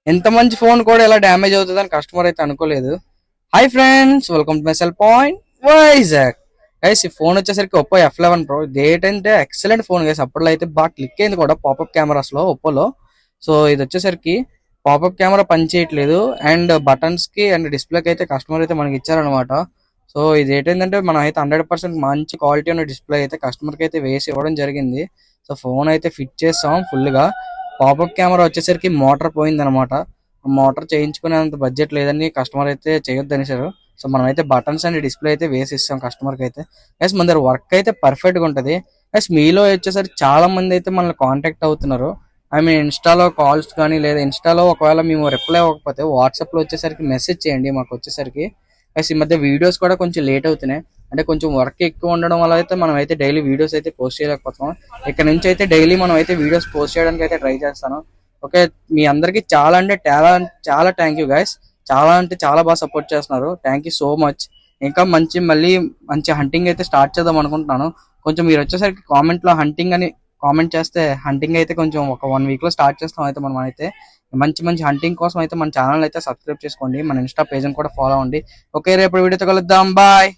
ఎంత మంచి ఫోన్ కూడా ఇలా డ్యామేజ్ అవుతుందని కస్టమర్ అయితే అనుకోలేదు. Hi friends, welcome to my cell point Vizag. Guys, ఈ ఫోన్ వచ్చేసరికి ఒప్పో F11 Pro. ఇదేంటంటే ఎక్సలెంట్ ఫోన్ గైస్. అప్పట్లో అయితే బాగా క్లిక్ అయింది కూడా పాపప్ కెమెరాస్ లో ఒప్పోలో. సో ఇది వచ్చేసరికి పాపప్ కెమెరా పని చేయట్లేదు అండ్ బటన్స్ కి అండ్ డిస్ప్లేకి అయితే కస్టమర్ అయితే మనకి ఇచ్చారనమాట. సో ఇది ఏంటంటే మనం అయితే 100% మంచి క్వాలిటీ ఉన్న డిస్ప్లే అయితే కస్టమర్ కి అయితే వేసి ఇవ్వడం జరిగింది. సో ఫోన్ అయితే ఫిట్ చేస్తాం ఫుల్ గా. పాపప్ కెమెరా వచ్చేసరికి మోటార్ పోయింది అనమాట. మోటార్ చేయించుకునేంత బడ్జెట్ లేదని కస్టమర్ అయితే చేయొద్దు అనేసారు. సో మనం అయితే బటన్స్ అండ్ డిస్ప్లే అయితే వేసి ఇస్తాం కస్టమర్ కి అయితే. గైస్ మన దగ్గర వర్క్ అయితే పర్ఫెక్ట్ గా ఉంటది. గైస్ మీలో వచ్చేసరికి చాలా మంది అయితే మనల్ని కాంటాక్ట్ అవుతున్నారు. ఐ మీన్ ఇన్స్టాలో కాల్స్ కానీ లేదా ఇన్స్టాలో ఒకవేళ మేము రిప్లై అవ్వకపోతే వాట్సాప్ లో వచ్చేసరికి మెసేజ్ చేయండి మాకు వచ్చేసరికి. గైస్ ఈ మధ్య వీడియోస్ కూడా కొంచెం లేట్ అవుతున్నాయి. అంటే కొంచెం వర్క్ ఎక్కువ ఉండడం వల్ల అయితే మనం అయితే డైలీ వీడియోస్ అయితే పోస్ట్ చేయలేకపోతున్నాం. ఇక్కడ నుంచి అయితే డైలీ మనం అయితే వీడియోస్ పోస్ట్ చేయడానికి అయితే ట్రై చేస్తాను. ఓకే, మీ అందరికి చాలా అంటే చాలా చాలా థ్యాంక్ యూ గైస్. చాలా అంటే చాలా బాగా సపోర్ట్ చేస్తున్నారు. Thank you so much. ఇంకా మళ్ళీ మంచి హంటింగ్ అయితే స్టార్ట్ చేద్దాం అనుకుంటున్నాను. కొంచెం మీరు వచ్చేసరికి కామెంట్ లో హంటింగ్ అని కామెంట్ చేస్తే హంటింగ్ అయితే కొంచెం ఒక 1 వీక్ లో స్టార్ట్ చేస్తాం. అయితే మనం అయితే మంచి మంచి హంటింగ్ కోసం అయితే మన ఛానల్ అయితే సబ్స్క్రైబ్ చేసుకోండి. మన ఇన్స్టా పేజ్ కూడా ఫాలో అవ్వండి. ఓకే, రేపు వీడియోతో కలుద్దాం. బాయ్.